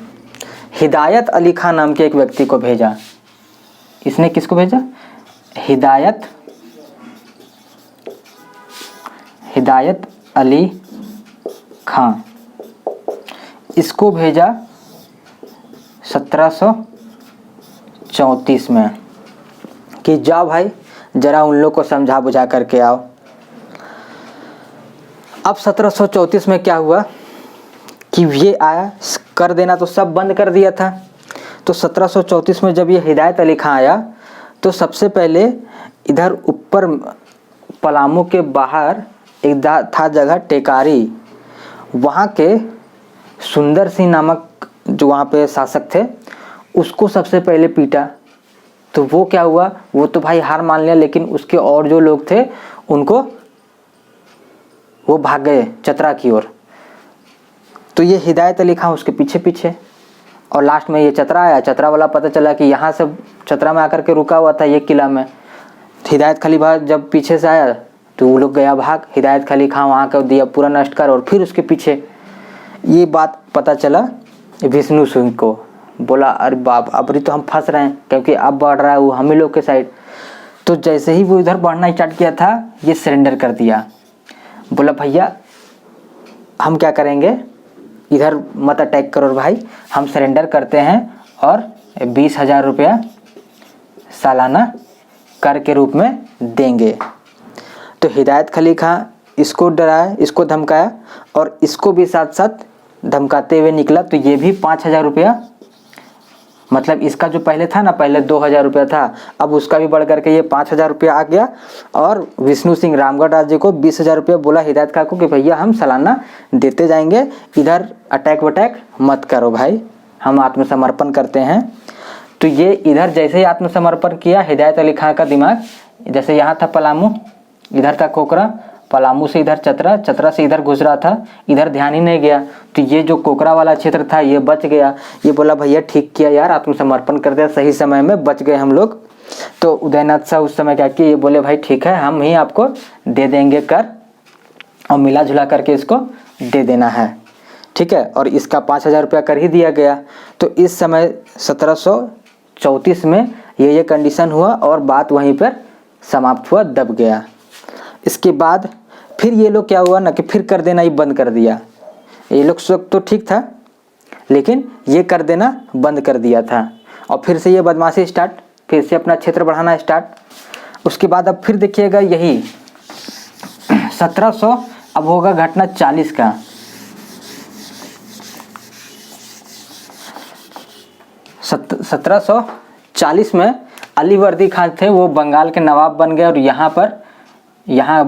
हिदायत अली खां नाम के एक व्यक्ति को भेजा। इसने किसको भेजा, हिदायत अली खां, इसको भेजा 1734 में कि जाओ भाई जरा उन लोग को समझा बुझा करके आओ। अब 1734 में क्या हुआ कि ये आया कर देना, तो सब बंद कर दिया था। तो 1734 में जब ये हिदायत अली खां आया तो सबसे पहले इधर ऊपर पलामू के बाहर एक था जगह टेकारी, वहाँ के सुंदर सिंह नामक जो वहाँ पे शासक थे उसको सबसे पहले पीटा। तो वो क्या हुआ, वो तो भाई हार मान लिया, लेकिन उसके और जो लोग थे उनको वो भाग गए चतरा की ओर। तो ये हिदायत अली खां उसके पीछे पीछे, और लास्ट में ये चतरा आया। चतरा वाला पता चला कि यहाँ से चतरा में आकर के रुका हुआ था ये किला में। हिदायत खलीफा जब पीछे से आया तो वो लोग गया भाग, हिदायत अली खां वहाँ का दिया पूरा नष्ट कर, और फिर उसके पीछे ये बात पता चला विष्णु सिंह को। बोला अरे बाप, अब तो हम फंस रहे हैं, क्योंकि अब बढ़ रहा है वो हम ही लोग के साइड। तो जैसे ही वो इधर बढ़ना स्टार्ट किया था ये सरेंडर कर दिया। बोला भैया हम क्या करेंगे, इधर मत अटैक करो भाई, हम सरेंडर करते हैं और 20,000 रुपया सालाना कर के रूप में देंगे। तो हिदायत अली खां इसको डराया, इसको धमकाया, और इसको भी साथ साथ धमकाते हुए निकला। तो ये भी 5,000 रुपया, मतलब इसका जो पहले था ना, पहले 2,000 रुपया था, अब उसका भी बढ़ करके ये 5,000 रुपया आ गया। और विष्णु सिंह रामगढ़ राज्य को 20,000 रुपया बोला हिदायत खां को कि भैया हम सालाना देते जाएंगे, इधर अटैक वटैक मत करो भाई, हम आत्मसमर्पण करते हैं। तो ये इधर जैसे ही आत्मसमर्पण किया, हिदायत अली खां का दिमाग, जैसे यहाँ था पलामू, इधर था कोकरा, पलामू से इधर चतरा, चतरा से इधर घुस रहा था, इधर ध्यान ही नहीं गया। तो ये जो कोकरा वाला क्षेत्र था ये बच गया। ये बोला भैया ठीक किया यार, आत्मसमर्पण कर दिया, सही समय में बच गए हम लोग। तो उदयनाथ शाह उस समय क्या किए, ये बोले भाई ठीक है हम ही आपको दे देंगे कर, और मिला जुला करके इसको दे देना है, ठीक है। और इसका 5,000 रुपया कर ही दिया गया। तो इस समय 1734 में ये कंडीशन हुआ और बात वहीं पर समाप्त हुआ, दब गया। इसके बाद फिर ये लोग क्या हुआ ना कि फिर कर देना ही बंद कर दिया। ये लोग सब तो ठीक था, लेकिन ये कर देना बंद कर दिया था, और फिर से ये बदमाशी स्टार्ट, फिर से अपना क्षेत्र बढ़ाना स्टार्ट। उसके बाद अब फिर देखिएगा यही 1700, अब होगा घटना 40 का। 1740 में अलीवर्दी खान थे, वो बंगाल के नवाब बन गए, और यहाँ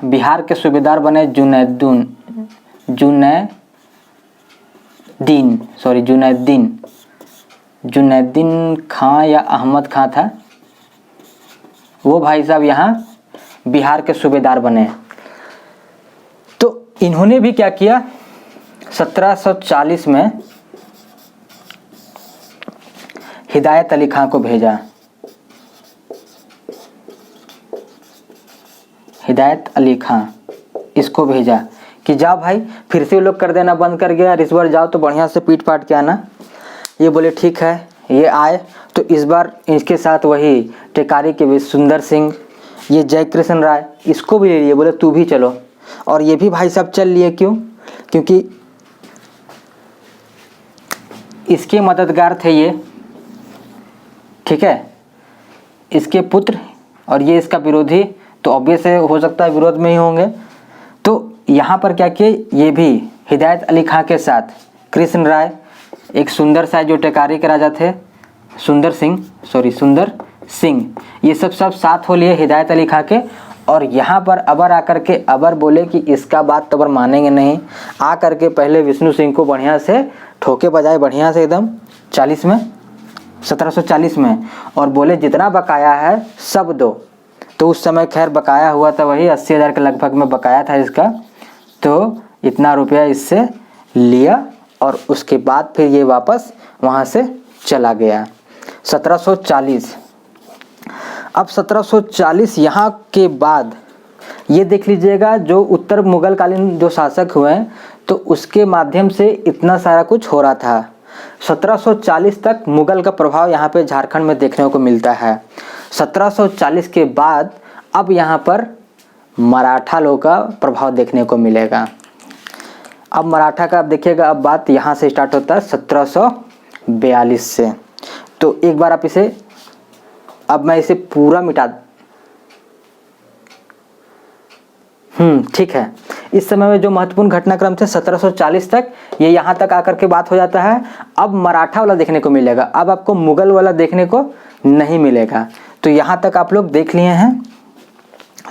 बिहार के सूबेदार बने जुनैद्दीन खां या अहमद खां था, वो भाई साहब यहाँ बिहार के सूबेदार बने। तो इन्होंने भी क्या किया, 1740 में हिदायत अली खां को भेजा। हिदायत अली खां इसको भेजा कि जाओ भाई, फिर से लोग कर देना बंद कर गया, इस बार जाओ तो बढ़िया से पीट पाट के आना। ये बोले ठीक है। ये आए तो इस बार इनके साथ वही टेकारी के भी सुंदर सिंह, ये जय कृष्ण राय, इसको भी ले लिए, बोले तू भी चलो। और ये भी भाई साहब चल लिए, क्यों, क्योंकि इसके मददगार थे ये, ठीक है, इसके पुत्र, और ये इसका विरोधी, तो ऑब्वियस है हो सकता है विरोध में ही होंगे। तो यहाँ पर क्या किए, ये भी हिदायत अली खां के साथ कृष्ण राय, एक सुंदर सा जो टेकारी के राजा थे, सुंदर सिंह, ये सब साथ हो लिए हिदायत अली खां के। और यहाँ पर अबर आकर के अबर बोले कि इसका बात तो अबर मानेंगे नहीं, आ करके पहले विष्णु सिंह को बढ़िया से ठोके बजाए, बढ़िया से एकदम 1740 में, और बोले जितना बकाया है सब दो। तो उस समय खैर बकाया हुआ था वही 80,000 के लगभग में बकाया था इसका। तो इतना रुपया इससे लिया, और उसके बाद फिर ये वापस वहाँ से चला गया। 1740, अब 1740 यहाँ के बाद ये देख लीजिएगा, जो उत्तर मुगल कालीन जो शासक हुए तो उसके माध्यम से इतना सारा कुछ हो रहा था। 1740 तक मुगल का प्रभाव यहाँ पे झारखंड में देखने को मिलता है। 1740 के बाद अब यहाँ पर मराठा लोगों का प्रभाव देखने को मिलेगा। अब मराठा का आप देखिएगा, अब बात यहाँ से स्टार्ट होता है 1742 से। तो एक बार आप इसे, अब मैं इसे पूरा मिटा, ठीक है, इस समय में जो महत्वपूर्ण घटनाक्रम थे 1740 तक, ये यहाँ तक आकर के बात हो जाता है। अब मराठा वाला देखने को मिलेगा, अब आपको मुगल वाला देखने को नहीं मिलेगा। तो यहाँ तक आप लोग देख लिए हैं,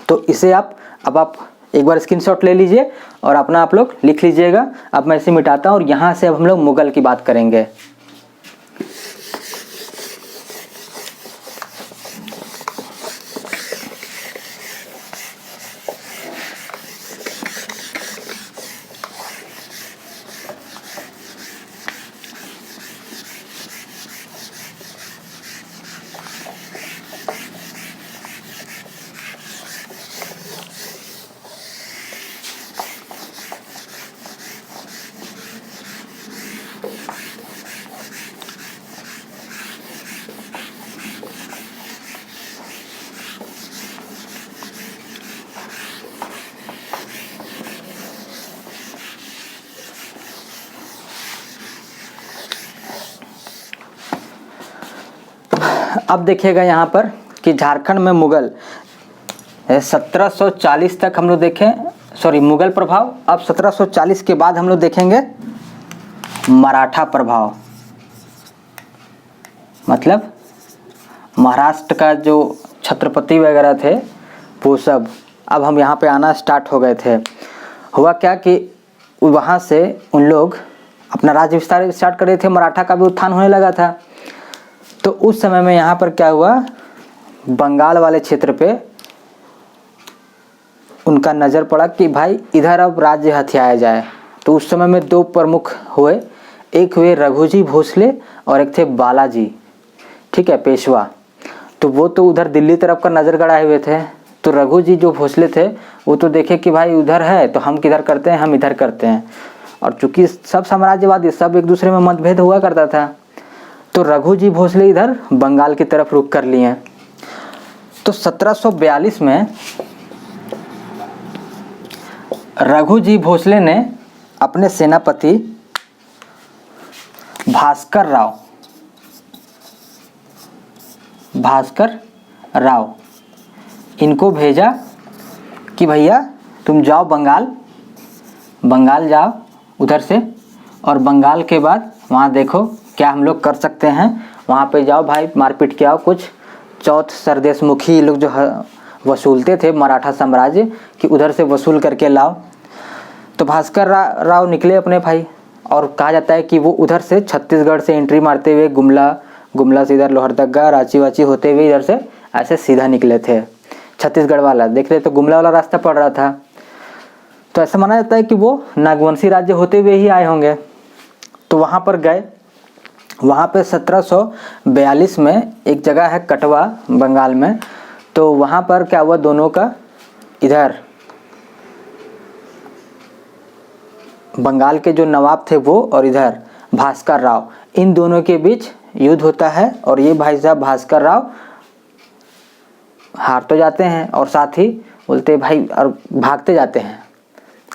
तो इसे अब आप एक बार स्क्रीनशॉट ले लीजिए और अपना आप लोग लिख लीजिएगा। अब मैं इसे मिटाता हूँ और यहाँ से अब हम लोग मुगल की बात करेंगे। अब देखिएगा यहाँ पर कि झारखंड में मुगल 1740 तक हम लोग देखें, सॉरी मुगल प्रभाव। अब 1740 के बाद हम लोग देखेंगे मराठा प्रभाव, मतलब महाराष्ट्र का जो छत्रपति वगैरह थे वो सब अब हम यहाँ पे आना स्टार्ट हो गए थे। हुआ क्या कि वहाँ से उन लोग अपना राज्य विस्तार स्टार्ट कर रहे थे, मराठा का भी उत्थान होने लगा था। तो उस समय में यहाँ पर क्या हुआ, बंगाल वाले क्षेत्र पे उनका नज़र पड़ा कि भाई इधर अब राज्य हथियाया जाए। तो उस समय में दो प्रमुख हुए, एक हुए रघुजी भोसले और एक थे बालाजी, ठीक है, पेशवा। तो वो तो उधर दिल्ली तरफ का नज़र गड़ाए हुए थे। तो रघुजी जो भोसले थे वो तो देखे कि भाई उधर है तो हम किधर करते हैं, हम इधर करते हैं। और चूंकि सब साम्राज्यवादी सब एक दूसरे में मतभेद हुआ करता था, तो रघुजी भोसले इधर बंगाल की तरफ रुख कर लिए। तो 1742 में रघुजी भोसले ने अपने सेनापति भास्कर राव इनको भेजा कि भैया तुम जाओ बंगाल जाओ उधर से, और बंगाल के बाद वहाँ देखो क्या हम लोग कर सकते हैं। वहाँ पे जाओ भाई, मारपीट के आओ। कुछ चौथ सरदेशमुखी लोग जो वसूलते थे मराठा साम्राज्य कि उधर से वसूल करके लाओ। तो भास्कर राव निकले अपने भाई, और कहा जाता है कि वो उधर से छत्तीसगढ़ से एंट्री मारते हुए गुमला से इधर लोहरदगा रांची वाची होते हुए इधर से ऐसे सीधा निकले थे। छत्तीसगढ़ वाला देख रहे तो गुमला वाला रास्ता पड़ रहा था। तो ऐसा माना जाता है कि वो नागवंशी राज्य होते हुए ही आए होंगे। तो वहाँ पर गए। वहाँ पे 1742 में एक जगह है कटवा बंगाल में। तो वहाँ पर क्या हुआ, दोनों का इधर बंगाल के जो नवाब थे वो और इधर भास्कर राव, इन दोनों के बीच युद्ध होता है। और ये भाई साहब भास्कर राव हार तो जाते हैं और साथ ही बोलते भाई और भागते जाते हैं।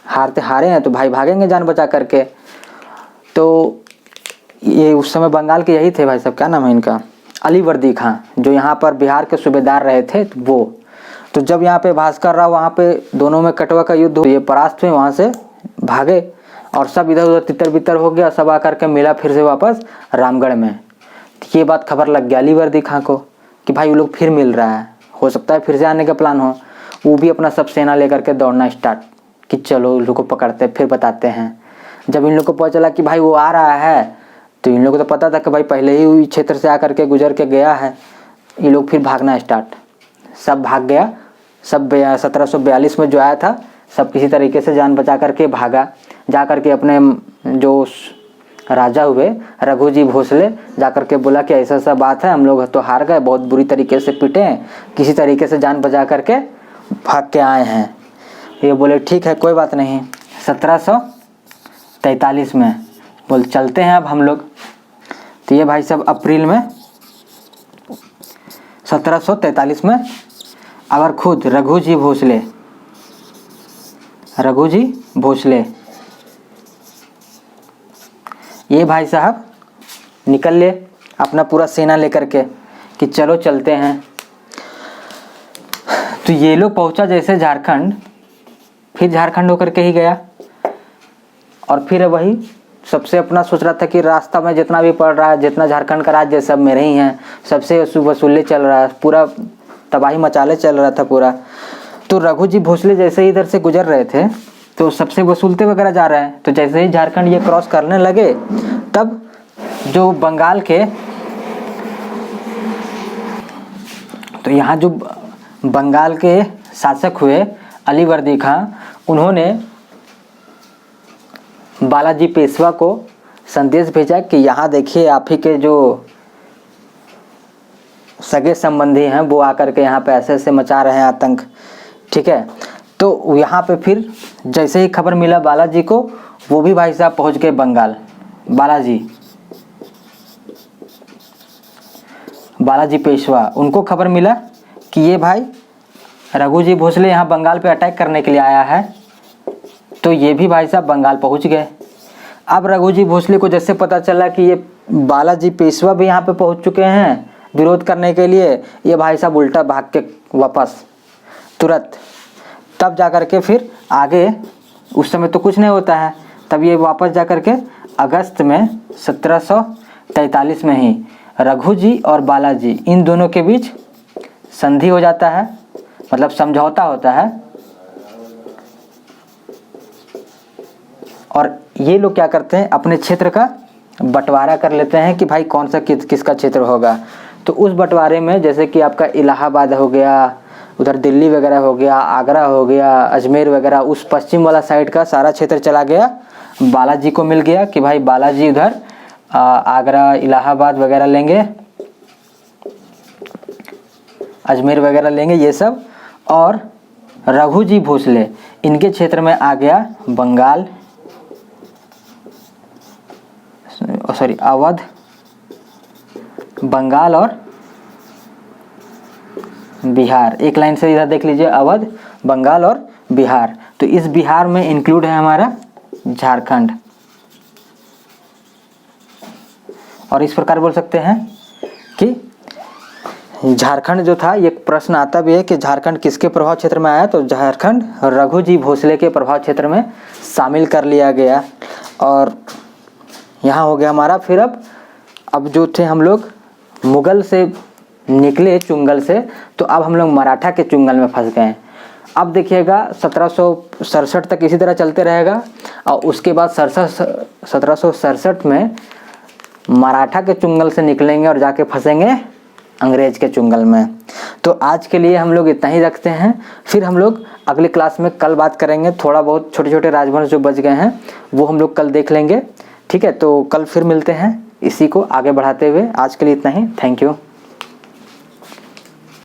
हारे हैं तो भाई भागेंगे जान बचा करके। तो ये उस समय बंगाल के यही थे भाई साहब, क्या नाम है इनका, अलीवर्दी खां, जो यहाँ पर बिहार के सूबेदार रहे थे वो। तो जब यहाँ पे भास्कर राव वहाँ पे दोनों में कटवा का युद्ध, ये परास्त हुए, वहाँ से भागे और सब इधर उधर तितर बितर हो गया। सब आकर के मिला फिर से वापस रामगढ़ में। ये बात खबर लग गया अलीवर्दी खां को कि भाई वो लोग फिर मिल रहा है, हो सकता है फिर से आने का प्लान हो। वो भी अपना सब सेना लेकर के दौड़ना स्टार्ट कि चलो इन लोग को पकड़ते फिर बताते हैं। जब इन लोग को पता चला कि भाई वो आ रहा है, तो इन लोगों को तो पता था कि भाई पहले ही क्षेत्र से आकर के गुजर के गया है। ये लोग फिर भागना स्टार्ट, सब भाग गया। सब 1742 में जो आया था सब किसी तरीके से जान बचा करके भागा। जा कर के अपने जो राजा हुए रघुजी भोसले जा कर के बोला कि ऐसा ऐसा बात है, हम लोग तो हार गए, बहुत बुरी तरीके से पिटे हैं, किसी तरीके से जान बचा करके भाग के आए हैं। ये बोले ठीक है कोई बात नहीं। 1743 में बोल चलते हैं अब हम लोग। तो ये भाई साहब अप्रैल में 1743 में अगर खुद रघुजी भोसले ये भाई साहब निकल ले अपना पूरा सेना लेकर के कि चलो चलते हैं। तो ये लोग पहुंचा जैसे झारखंड, फिर झारखंड होकर के ही गया, और फिर वही सबसे अपना सोच रहा था कि रास्ता में जितना भी पड़ रहा है, जितना झारखंड का राज्य सब मेरे ही हैं, सबसे वसूले चल रहा है, पूरा तबाही मचाले चल रहा था पूरा। तो रघु जी भोसले जैसे ही इधर से गुजर रहे थे तो सबसे वसूलते वगैरह जा रहे हैं। तो जैसे ही झारखंड ये क्रॉस करने लगे तब जो बंगाल के, तो यहाँ जो बंगाल के शासक हुए अलीवर्दी खां, उन्होंने बालाजी पेशवा को संदेश भेजा कि यहाँ देखिए आप ही के जो सगे संबंधी हैं वो आकर के यहाँ पे ऐसे ऐसे मचा रहे हैं आतंक, ठीक है। तो यहाँ पे फिर जैसे ही खबर मिला बालाजी को, वो भी भाई साहब पहुँच गए बंगाल। बालाजी पेशवा, उनको खबर मिला कि ये भाई रघु जी भोसले यहाँ बंगाल पे अटैक करने के लिए आया है, तो ये भी भाई साहब बंगाल पहुँच गए। अब रघु जी भोसले को जैसे पता चला कि ये बालाजी पेशवा भी यहाँ पे पहुँच चुके हैं विरोध करने के लिए, ये भाई साहब उल्टा भाग के वापस तुरंत, तब जा कर के फिर आगे, उस समय तो कुछ नहीं होता है, तब ये वापस जा कर के अगस्त में 1743 में ही रघु जी और बालाजी इन दोनों के बीच संधि हो जाता है, मतलब समझौता होता है। और ये लोग क्या करते हैं, अपने क्षेत्र का बंटवारा कर लेते हैं कि भाई कौन सा किसका क्षेत्र होगा। तो उस बंटवारे में जैसे कि आपका इलाहाबाद हो गया, उधर दिल्ली वगैरह हो गया, आगरा हो गया, अजमेर वगैरह, उस पश्चिम वाला साइड का सारा क्षेत्र चला गया, बालाजी को मिल गया कि भाई बालाजी उधर आगरा, इलाहाबाद वगैरह लेंगे, अजमेर वगैरह लेंगे ये सब। और रघु जी भोसले, इनके क्षेत्र में आ गया बंगाल, सॉरी अवध, बंगाल और बिहार। एक लाइन से इधर देख लीजिए, अवध, बंगाल और बिहार। तो इस बिहार में इंक्लूड है हमारा झारखंड। और इस प्रकार बोल सकते हैं कि झारखंड जो था, ये प्रश्न आता भी है कि झारखंड किसके प्रभाव क्षेत्र में आया, तो झारखंड रघु जी भोसले के प्रभाव क्षेत्र में शामिल कर लिया गया। और यहाँ हो गया हमारा। फिर अब जो थे हम लोग मुगल से निकले चुंगल से, तो अब हम लोग मराठा के चुंगल में फंस गए। अब देखिएगा 1767 तक इसी तरह चलते रहेगा, और उसके बाद 1767 में मराठा के चुंगल से निकलेंगे और जाके फंसेंगे अंग्रेज के चुंगल में। तो आज के लिए हम लोग इतना ही रखते हैं, फिर हम लोग अगले क्लास में कल बात करेंगे। थोड़ा बहुत छोटे छोटे राजवंश जो बच गए हैं वो हम लोग कल देख लेंगे, ठीक है। तो कल फिर मिलते हैं इसी को आगे बढ़ाते हुए। आज के लिए इतना ही, थैंक यू।